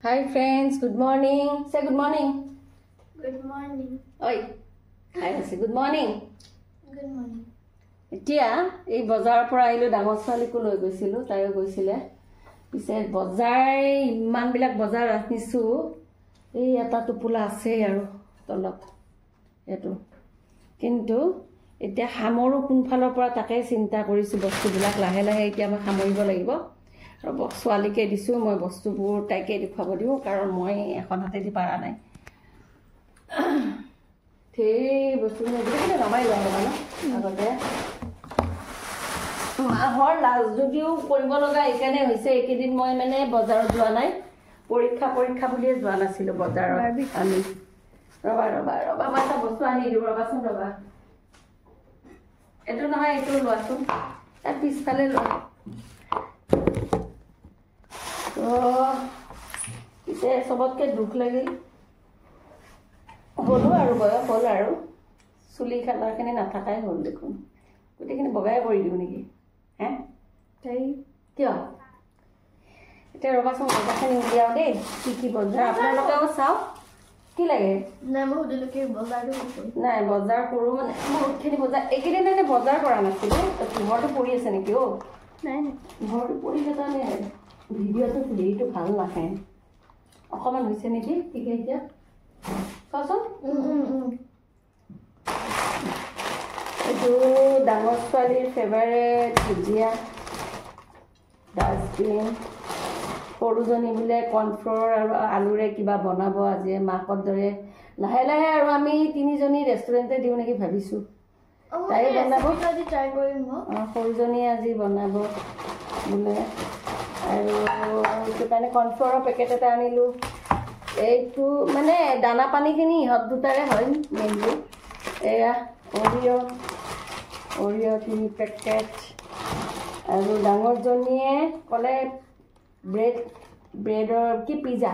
Hi friends, good morning. Say good morning. Good morning. Oi. I say good morning. Good morning. Etia ei bazar por ailu dangor swali ko loi goisilu tayo goisile pise bazar imman bilak bazar asnisu ei eta tupula ase aru tolot etu kintu etia hamoru kunfalor pora take চিন্তা কৰিছো বস্তু বিলাক লাহে লাহে এতিয়া মই সামৰিব লাগিব আৰু ছোৱালীকে দিছো মই বস্তুবোৰ তাইকে দেখুৱাব দিও কাৰণ মই এখন হাতে দি পাৰা নাই সেই বস্তু নেদিলে নামাই লওঁ মানে আগতে মাহৰ লাজ যদিও কৰিব লগা এইকাৰণে হৈছে এইকেইদিন মই মানে বজাৰত যোৱা নাই পৰীক্ষা বুলিয়ে যোৱা নাছিলো বজাৰত আমি ৰবা মই এটা বস্তু আনি দিওঁ ৰবাচোন ৰবা এইটো নহয় এইটো লোৱাচোন তাৰ পিছফালে লোৱা পিছে চবতকে দুখ লাগিল হলো আৰু বয়স হ'ল আৰু চুলি খালাৰখিনি নাথাকাই হ'ল দেখোন গোটেইখিনি বগাই কৰি দিওঁ নেকি হে তাই কিয় এতিয়া ৰবাচোন বজাৰখিনি উলিয়াওঁ দেই কি বজাৰ আপোনালোকেও চাওক কি লাগে নাই মই সুধিলোকে বজাৰটো নাই বজাৰ কৰোঁ মানে বহুতখিনি বজাৰ এইকেইদিন মানে বজাৰ কৰা নাছিলোঁ ঘৰটো পৰি আছে নেকি অ' নাই ঘৰটো পৰিলে তাৰমানে ভিডিঅ'টো হেৰিটো ভাল নাহে অকণমান হৈছে নেকি ঠিকে এতিয়া চোৱাচোন এইটো ডাঙৰ ছোৱালীৰ ফেভাৰেট ভুজিয়া ডাষ্টবিন সৰুজনী বোলে কৰ্ণফ্ল'ৰ আৰু আলুৰে কিবা বনাব আজি মাকৰ দৰে লাহে লাহে আৰু আমি তিনিজনী ৰেষ্টুৰেণ্টে দিওঁ নেকি ভাবিছোঁ তাই বনাব সৰুজনী আজি বনাব বোলে আৰু সেইটো কাৰণে কৰ্ণফ্ল'ৰৰ পেকেট এটা আনিলোঁ এইটো মানে দানা পানীখিনি ইহঁত দুটাৰে হয় মেইনলি এয়া অৰিঅ' 3 পেকেট আৰু ডাঙৰজনীয়ে ক'লে ব্ৰেডৰ কি পিজ্জা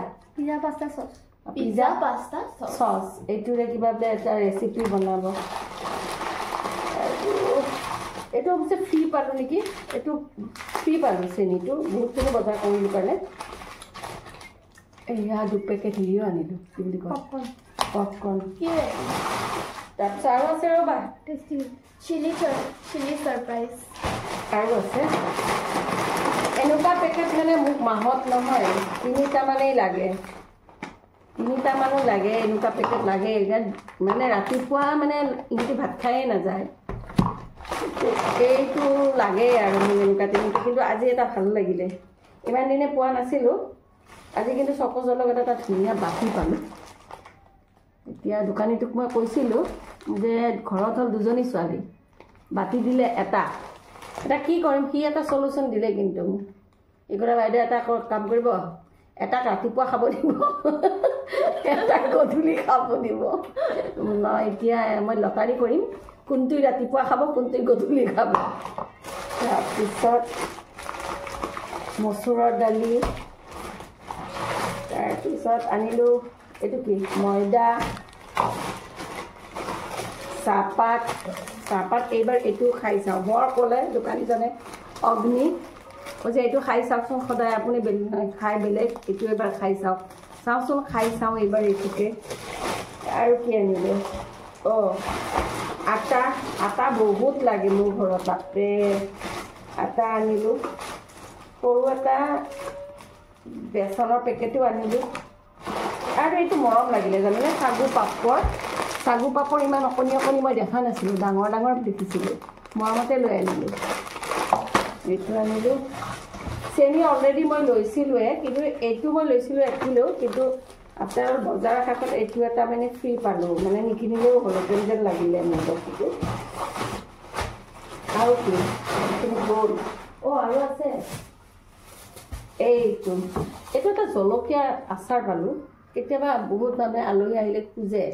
পাস্তা চচ এইটোৰে কিবা বোলে এটা ৰেচিপি বনাব এইটো অৱশ্যে ফ্ৰী পালোঁ নেকি এইটো ফ্ৰী পালোঁ চেনিটো বহুতখিনি বজাৰ কৰিলোঁ কাৰণে এয়া 2 পেকেট হেৰিও আনিলোঁ কি বুলি কয় পপকৰ্ণ তাৰপিছত আৰু আছে ৰ'বা চিলি ছাৰপ্ৰাইজ আৰু আছে এনেকুৱা পেকেট মানে মোক মাহত নহয় 3টা মানেই লাগে 3টা মানো লাগে এনেকুৱা পেকেট লাগে মানে ৰাতিপুৱা মানে ইহঁতি ভাত খায়ে নাযায় এইটো লাগে আৰু মোক এনেকুৱা 3টা কিন্তু আজি এটা ভাল লাগিলে ইমান দিনে পোৱা নাছিলোঁ আজি কিন্তু চকজলক এটা ধুনীয়া বাতি পালোঁ এতিয়া দোকানীটোক মই কৈছিলোঁ যে ঘৰত হ'ল 2জনী ছোৱালী বাতি দিলে এটা কি কৰিম সি এটা চলুশ্যন দিলে কিন্তু এইগৰা বাইদেউ এটা কাম কৰিব এটা ৰাতিপুৱা খাব দিব এটা গধূলি খাব দিব এতিয়া মই লটাৰী কৰিম কোনটোৱে ৰাতিপুৱা খাব কোনটোৱে গধূলি খাব তাৰপিছত মচুৰৰ দালি তাৰপিছত আনিলোঁ এইটো কি ময়দা চাহপাত এইবাৰ এইটো খাই চাওঁ বৰ ক'লে দোকানীজনে অগ্নি কৈছে এইটো খাই চাওকচোন সদায় আপুনি খাই বেলেগ এইটো এবাৰ খাই চাওকচোন খাই চাওঁ এইবাৰ এইটোকে আৰু কি আনিলোঁ আটা বহুত লাগে মোৰ ঘৰত বাপৰে আটা আনিলোঁ সৰু এটা বেচনৰ পেকেটো আনিলোঁ আৰু এইটো মৰম লাগিলে জানেনে চাগু পাপৰ ইমান অকণি মই দেখা নাছিলোঁ ডাঙৰ দেখিছিলোঁ মৰমতে লৈ আনিলোঁ এইটো আনিলোঁ চেনি অলৰেডি মই লৈছিলোঁৱে কিন্তু এইটো মই লৈছিলোঁ 1 কিলো কিন্তু আপোনাৰ বজাৰৰ কাষত এইটো এটা মানে ফ্ৰী পালোঁ মানে নিকিনিলেও হ'ল যেন লাগিলে মোৰ বস্তুটো আৰু কি গ'ল আৰু আছে এইটো এটা জলকীয়া আচাৰ পালোঁ কেতিয়াবা বহুত মানে আলহী আহিলে খোজে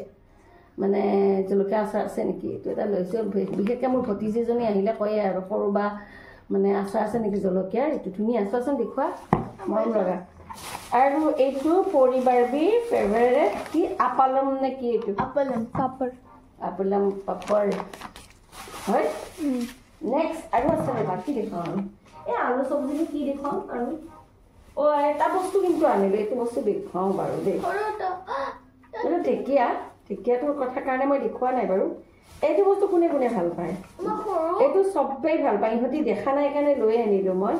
মানে জলকীয়া আচাৰ আছে নেকি এইটো এটা লৈছোঁ বিশেষকৈ মোৰ ভতিজীজনী আহিলে কয়ে আৰু সৰু বা মানে আচাৰ আছে নেকি জলকীয়াৰ এইটো ধুনীয়া চোৱাচোন দেখুওৱা মৰম লগা আৰু এইটো পৰিবাৰবীৰ ফেভাৰেট কি আপালম নে কি এইটো আপলম পাপৰ হয় নেক্সট আৰু আছে ৰ'বা কি দেখুৱাওঁ এই আলু চব্জিটো কি দেখুৱাওঁ আৰু এটা বস্তু কিন্তু আনিলোঁ এইটো বস্তু দেখুৱাওঁ বাৰু দেই এইটো ঢেকীয়াটোৰ কথা কাৰণে মই দেখুওৱা নাই বাৰু এইটো বস্তু কোনে কোনে ভাল পায় এইটো চবেই ভাল পায় ইহঁতি দেখা নাই কাৰণে লৈ আনিলোঁ মই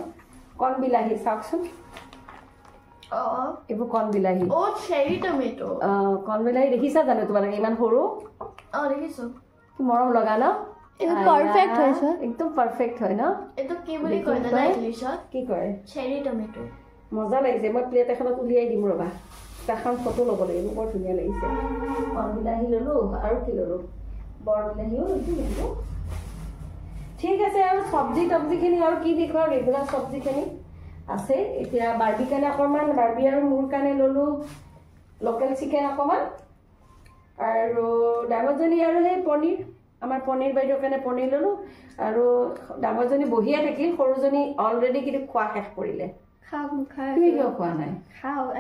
কণ বিলাহী চাওকচোন এইবোৰ কণ বিলাহী চেৰি টমেটো কণ বিলাহী দেখিছা জানো তোমালোকে ইমান সৰু দেখিছোঁ মৰম লগা ন পাৰফেক্ট হৈছে একদম পাৰফেক্ট হয় ন এইটো কি বুলি কয় জানা ইংলিছত কি কয় চেৰি টমেটো মজা লাগিছে মই প্লেট এখনত উলিয়াই দিম ৰ'বা এখন ফটো ল'ব লাগিব বৰ ধুনীয়া লাগিছে কণ বিলাহী ল'লোঁ আৰু কি ল'লোঁ বৰ বিলাহীও লৈছোঁ ঠিক আছে আৰু চব্জিখিনি আৰু কি দেখুৱাওঁ ৰেগুলাৰ চব্জিখিনি আছে এতিয়া বাৰ্বিৰ কাৰণে অকণমান বাৰ্বি আৰু মোৰ কাৰণে ল'লোঁ লোকেল চিকেন অকণমান আৰু ডাঙৰজনী আৰু সেই পনীৰ আমাৰ পনীৰ বাইদেউৰ কাৰণে পনীৰ ল'লোঁ আৰু ডাঙৰজনী বহিয়ে থাকিল সৰুজনী অলৰেডি কিন্তু খোৱা শেষ কৰিলে তুমি কিয় খোৱা নাই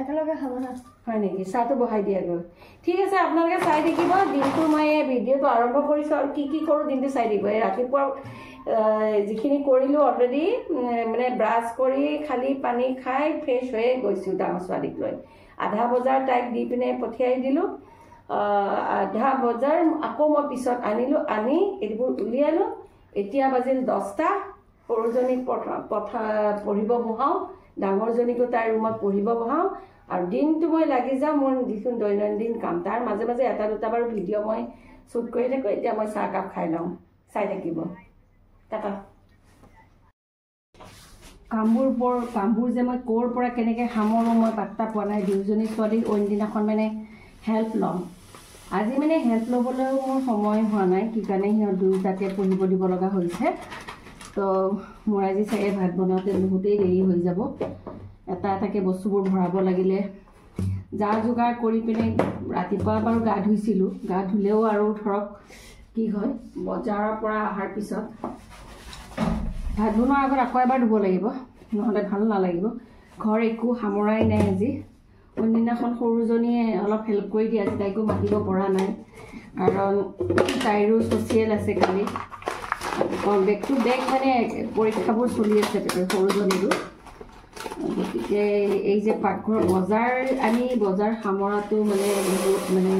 একেলগে খাব হয় নেকি চাহটো বহাই দিয়াগৈ ঠিক আছে আপোনালোকে চাই থাকিব দিনটো মই এই ভিডিঅ'টো আৰম্ভ কৰিছোঁ আৰু কি কৰোঁ দিনটো চাই থাকিব এই ৰাতিপুৱা যিখিনি কৰিলোঁ অলৰেডি মানে ব্ৰাছ কৰি খালি পানী খাই ফ্ৰেছ হৈয়ে গৈছোঁ ডাঙৰ ছোৱালীক লৈ আধা বজাৰ তাইক দি পিনে পঠিয়াই দিলোঁ আধা বজাৰ আকৌ মই পিছত আনিলোঁ আনি এইবোৰ উলিয়ালোঁ এতিয়া বাজিল 10টা সৰুজনীক পঢ়িব বহাওঁ ডাঙৰজনীকো তাইৰ ৰুমত পঢ়িব বহাওঁ আৰু দিনটো মই লাগি যাওঁ মোৰ যিখন দৈনন্দিন কাম তাৰ মাজে মাজে এটা দুটা বাৰু ভিডিঅ' মই শ্বুট কৰি থাকোঁ এতিয়া মই চাহকাপ খাই লওঁ চাই থাকিব টাটা কামবোৰ যে মই ক'ৰ পৰা কেনেকৈ সামৰোঁ মই পাত্তা পোৱা নাই দুয়োজনী ছোৱালীক অইন দিনাখন মানে হেল্প ল'ম আজি মানে হেল্প ল'বলৈও মোৰ সময় হোৱা নাই কি কাৰণে সিহঁত দুয়োটাকে পঢ়িব দিব লগা হৈছে তো মোৰ আজি চাগে ভাত বনাওঁতে বহুতেই দেৰি হৈ যাব এটা এটাকৈ বস্তুবোৰ ভৰাব লাগিলে যা যোগাৰ কৰি পিনে ৰাতিপুৱা বাৰু গা ধুইছিলোঁ গা ধুলেও আৰু ধৰক কি হয় বজাৰৰ পৰা অহাৰ পিছত ভাত বনোৱাৰ আগত আকৌ এবাৰ ধুব লাগিব নহ'লে ভাল নালাগিব ঘৰ একো সামৰাই নাই আজি অন্যদিনাখন সৰুজনীয়ে অলপ হেল্প কৰি দিয়ে আজি তাইকো মাতিব পৰা নাই কাৰণ তাইৰো ছ'চিয়েল আছে কালি বেক টু বেক মানে পৰীক্ষাবোৰ চলি আছে সৰুজনীৰো গতিকে এই যে পাকঘৰ বজাৰ সামৰাটো মানে বহুত মানে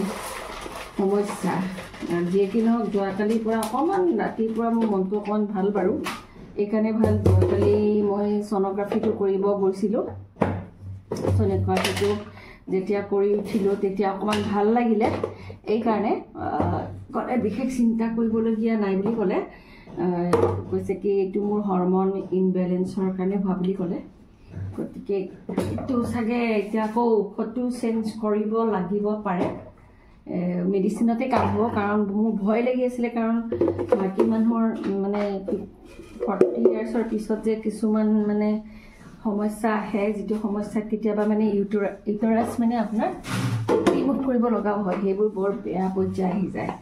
সমস্যা যিয়ে কি নহওক যোৱাকালিৰ পৰা অকণমান ৰাতিপুৱা মোৰ মনটো অকণমান ভাল বাৰু এইকাৰণে ভাল যোৱাকালি মই ছ'ন'গ্ৰাফিটো কৰিব গৈছিলোঁ ছ'ন'গ্ৰাফিটো যেতিয়া কৰি উঠিলোঁ তেতিয়া অকণমান ভাল লাগিলে এইকাৰণে ক'লে বিশেষ চিন্তা কৰিবলগীয়া নাই বুলি ক'লে কৈছে কি এইটো মোৰ হৰমন ইনবেলেঞ্চৰ কাৰণে হোৱা বুলি ক'লে গতিকে এইটো চাগে এতিয়া আকৌ ঔষধটো চেঞ্জ কৰিব লাগিব পাৰে মেডিচিনতে কাম হ'ব কাৰণ মোৰ ভয় লাগি আছিলে কাৰণ বাকী মানুহৰ মানে 40 ইয়াৰ্ছৰ পিছত যে কিছুমান মানে সমস্যা আহে যিটো সমস্যাত কেতিয়াবা মানে ইউটাৰাছ মানে আপোনাৰ ৰিমুভ কৰিব লগাও হয় সেইবোৰ বৰ বেয়া পৰ্যায় আহি যায়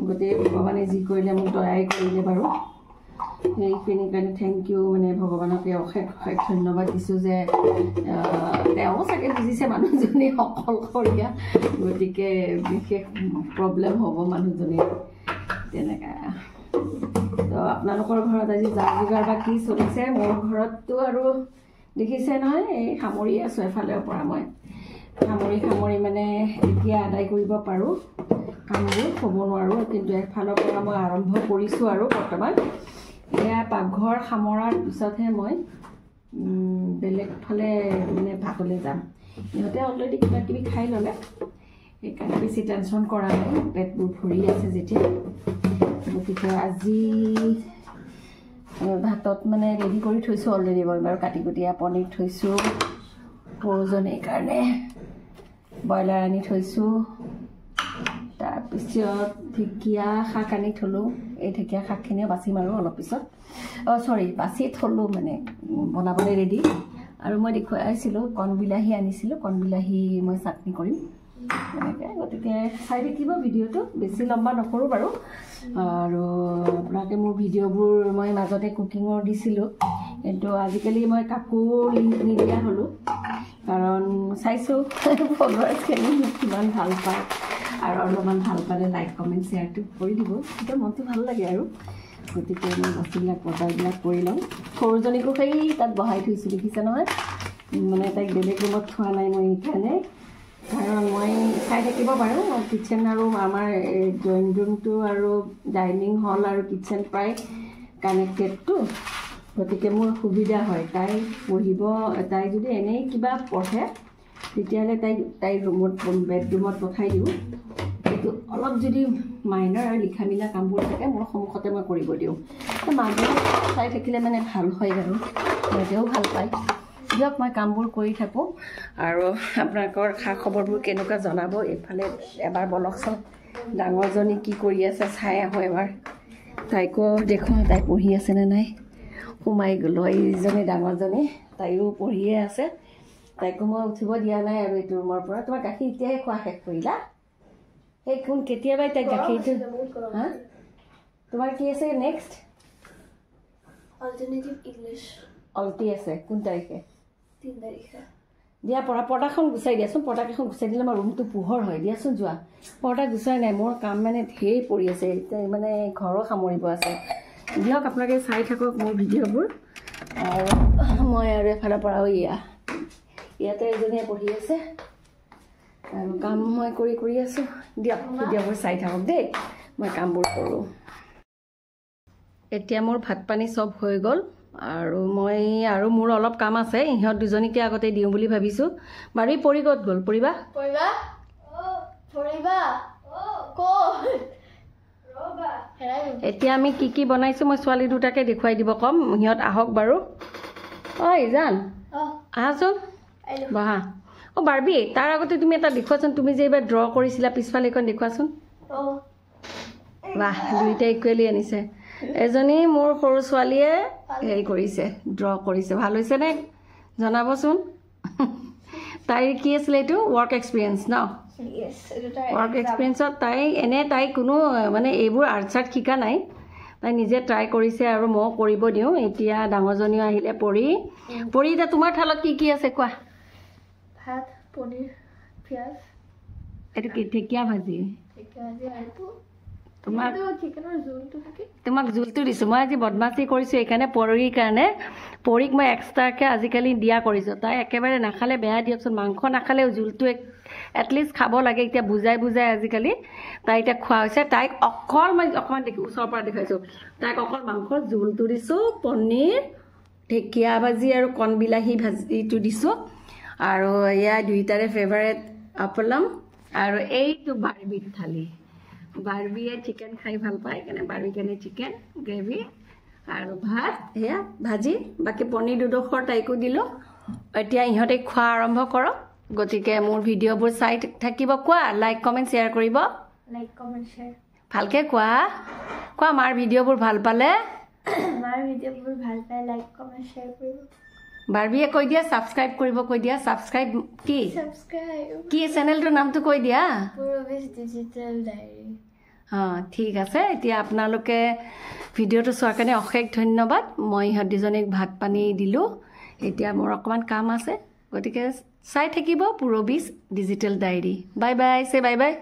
গতিকে ভগৱানে যি কৰিলে মোক দয়াই কৰিলে বাৰু সেইখিনিৰ কাৰণে থেংক ইউ মানে ভগৱানকে অশেষ ধন্যবাদ দিছোঁ যে তেওঁ চাগে বুজিছে মানুহজনী অকলশৰীয়া গতিকে বিশেষ প্ৰব্লেম হ'ব মানুহজনী তেনেকৈ তো আপোনালোকৰ ঘৰত আজি যা যোগাৰ বা কি চলিছে মোৰ ঘৰততো আৰু দেখিছে নহয় এই সামৰি আছোঁ এফালৰ পৰা মই সামৰি মানে এতিয়া আদায় কৰিব পাৰোঁ কামবোৰ ক'ব নোৱাৰোঁ কিন্তু এফালৰ পৰা মই আৰম্ভ কৰিছোঁ আৰু বৰ্তমান এয়া পাকঘৰ সামৰাৰ পিছতহে মই বেলেগ ফালে মানে ভাতলৈ যাম ইহঁতে অলৰেডি কিবা কিবি খাই ল'লে সেইকাৰণে বেছি টেনশ্যন কৰা নাই পেটবোৰ ভৰি আছে যেতিয়া গতিকে আজি ভাতত মানে ৰেডি কৰি থৈছোঁ অলৰেডি মই বাৰু কাটি কুটিয়া পনীৰ থৈছোঁ সৰুজনীৰ কাৰণে ব্ৰইলাৰ আনি থৈছোঁ তাৰপিছত ঢেকীয়া শাক আনি থ'লোঁ এই ঢেকীয়া শাকখিনিও বাচিম আৰু অলপ পিছত বাচি থ'লোঁ মানে বনাবলৈ ৰেডি আৰু মই দেখুৱাইছিলোঁ কণ বিলাহী আনিছিলোঁ কণ বিলাহী মই চাটনি কৰিম এনেকৈ গতিকে চাই থাকিব ভিডিঅ'টো বেছি লম্বা নকৰোঁ বাৰু আৰু আপোনালোকে মোৰ ভিডিঅ'বোৰ মই মাজতে কুকিঙৰ দিছিলোঁ কিন্তু আজিকালি মই কাকো লিংক নিদিয়া হ'লোঁ কাৰণ চাইছোঁ ফলোৱাৰ্ছখিনি মোক কিমান ভাল পায় আৰু অলপমান ভাল পালে লাইক কমেণ্ট শ্বেয়াৰটো কৰি দিব তেতিয়া মনটো ভাল লাগে আৰু গতিকে মই বস্তুবিলাক বজাৰবিলাক কৰি লওঁ সৰুজনীকো সেই তাত বহাই থৈছোঁ দেখিছে নহয় মানে তাইক বেলেগ ৰুমত থোৱা নাই মই সেইকাৰণে, কাৰণ মই চাই থাকিব পাৰোঁ কিটচেন আৰু আমাৰ ড্ৰয়িং ৰুমটো আৰু ডাইনিং হল আৰু কিটচেন প্ৰায় কানেক্টেডটো, গতিকে মোৰ সুবিধা হয়। তাই পঢ়িব, তাই যদি এনেই কিবা পঢ়ে তেতিয়াহ'লে তাইৰ ৰুমত বেডৰুমত পঠাই দিওঁ, কিন্তু অলপ যদি মাইনৰ আৰু লিখা মেলা কামবোৰ থাকে মোৰ সন্মুখতে মই কৰিব দিওঁ। মাজে চাই থাকিলে মানে ভাল হয় আৰু মাজেও ভাল পায়। দিয়ক মই কামবোৰ কৰি থাকোঁ আৰু আপোনালোকৰ খা খবৰবোৰ কেনেকুৱা জনাব। এইফালে এবাৰ বলকচোন ডাঙৰজনী কি কৰি আছে চাই আহোঁ এবাৰ, তাইকো দেখোঁ তাই পঢ়ি আছেনে নাই। সোমাই গ'লোঁ এইজনী ডাঙৰজনী, তাইও পঢ়িয়ে আছে, তাইকো মই উঠিব দিয়া নাই আৰু এইটো ৰুমৰ পৰা। তোমাৰ গাখীৰ এতিয়াহে খোৱা শেষ কৰিলা? সেই কোন কেতিয়াবাই তাইক গাখীৰটো হা তোমাৰ কি আছে নেক্সট? অল্টাৰনেটিভ ইংলিছ অলটি আছে। কোন তাৰিখে? 3 তাৰিখে। দিয়া পৰ্দাখন গুচাই দিয়াচোন, পৰ্দাকেইখন গুচাই দিলে আমাৰ ৰুমটো পোহৰ হয়। দিয়াচোন যোৱা, পৰ্দা গুচাই নাই, মোৰ কাম মানে ঢেৰ পৰি আছে, মানে ঘৰো সামৰিব আছে। দিয়ক আপোনালোকে চাই থাকক মোৰ ভিডিঅ'বোৰ, আৰু মই আৰু এফালৰ পৰাও ইয়াতে এজনীয়ে পঢ়ি আছে আৰু কাম মই কৰি আছোঁ। দিয়ক ভিডিঅ'বোৰ চাই থাকক দেই, মই কামবোৰ কৰোঁ। এতিয়া মোৰ ভাত পানী চব হৈ গ'ল আৰু মোৰ অলপ কাম আছে, ইহঁত দুজনীকে আগতে দিওঁ বুলি ভাবিছোঁ। বাৰু পৰি ক'ত গ'ল? পৰিবা এতিয়া আমি কি বনাইছোঁ মই ছোৱালী দুটাকে দেখুৱাই দিব ক'ম, সিহঁত আহক বাৰু। ঐ জান আহাচোন, বহা। বাৰ্বি, তাৰ আগতে তুমি এটা দেখুৱাচোন, তুমি যে এইবাৰ ড্ৰ কৰিছিলা পিছফালে এইখন দেখুৱাচোন। বাহ, দুইটা ইকুৱেলি আনিছে। এজনী মোৰ সৰু ছোৱালীয়ে হেৰি কৰিছে, ড্ৰ কৰিছে, ভাল হৈছেনে জনাবচোন। তাইৰ কি আছিলে এইটো? ৱৰ্ক এক্সপিৰিয়েঞ্চ ন? ৱৰ্ক এক্সপিৰিয়েঞ্চত তাই কোনো মানে এইবোৰ আৰ্ট চাৰ্ট শিকা নাই, তাই নিজে ট্ৰাই কৰিছে আৰু ময়ো কৰিব দিওঁ। এতিয়া ডাঙৰজনীও আহিলে। পৰি এতিয়া তোমাৰ থালত কি আছে কোৱা? ভাত, পনীৰ, পিঁয়াজ। এইটো কি? ঢেকীয়া ভাজি। তোমাক জোলটো দিছোঁ। মই আজি বদমাচি কৰিছোঁ এইকাৰণে, পৰীৰ কাৰণে। পৰীক মই এক্সট্ৰাকৈ আজিকালি দিয়া কৰিছোঁ, তাই একেবাৰে নাখালে বেয়া দিয়কচোন, মাংস নাখালেও জোলটো এটলিষ্ট খাব লাগে। এতিয়া বুজাই আজিকালি তাই এতিয়া খোৱা হৈছে। তাইক মই অকণমান ওচৰৰ পৰা দেখুৱাইছোঁ, তাইক অকল মাংসৰ জোলটো দিছোঁ, পনীৰ, ঢেকীয়া ভাজি আৰু কণ বিলাহী ভাজিটো দিছোঁ, আৰু এয়া দুইটাৰে ফেভাৰেট আপলম, আৰু এইটো বাৰ্বিৰ থালি। বাৰ্বিয়ে চিকেন খাই ভাল পায়, সেইকাৰণে বাৰ্বিৰ কাৰণে চিকেন গ্ৰেভি আৰু ভাত, সেয়া ভাজি, বাকী পনীৰ দুডোখৰ তাইকো দিলোঁ। এতিয়া ইহঁতে খোৱা আৰম্ভ কৰক, গতিকে মোৰ ভিডিঅ'বোৰ চাই থাকিব। কোৱা লাইক কমেণ্ট শ্বেয়াৰ কৰিব, ভালকৈ কোৱা মাৰ ভিডিঅ'বোৰ ভাল পালে লাইক কমেণ্ট শ্বেয়াৰ কৰিব। বাৰ্বিয়ে কৈ দিয়া ছাবস্ক্ৰাইব কৰিব, কৈ দিয়া ছাবস্ক্ৰাইব কি চেনেলটোৰ নামটো কৈ দিয়া। ঠিক আছে। এতিয়া আপোনালোকে ভিডিঅ'টো চোৱাৰ কাৰণে অশেষ ধন্যবাদ। মই ইহঁত দুজনীক ভাত পানী দিলোঁ, এতিয়া মোৰ অকণমান কাম আছে, গতিকে চাই থাকিব পুৰবীজ digital diary. Bye bye, bye bye.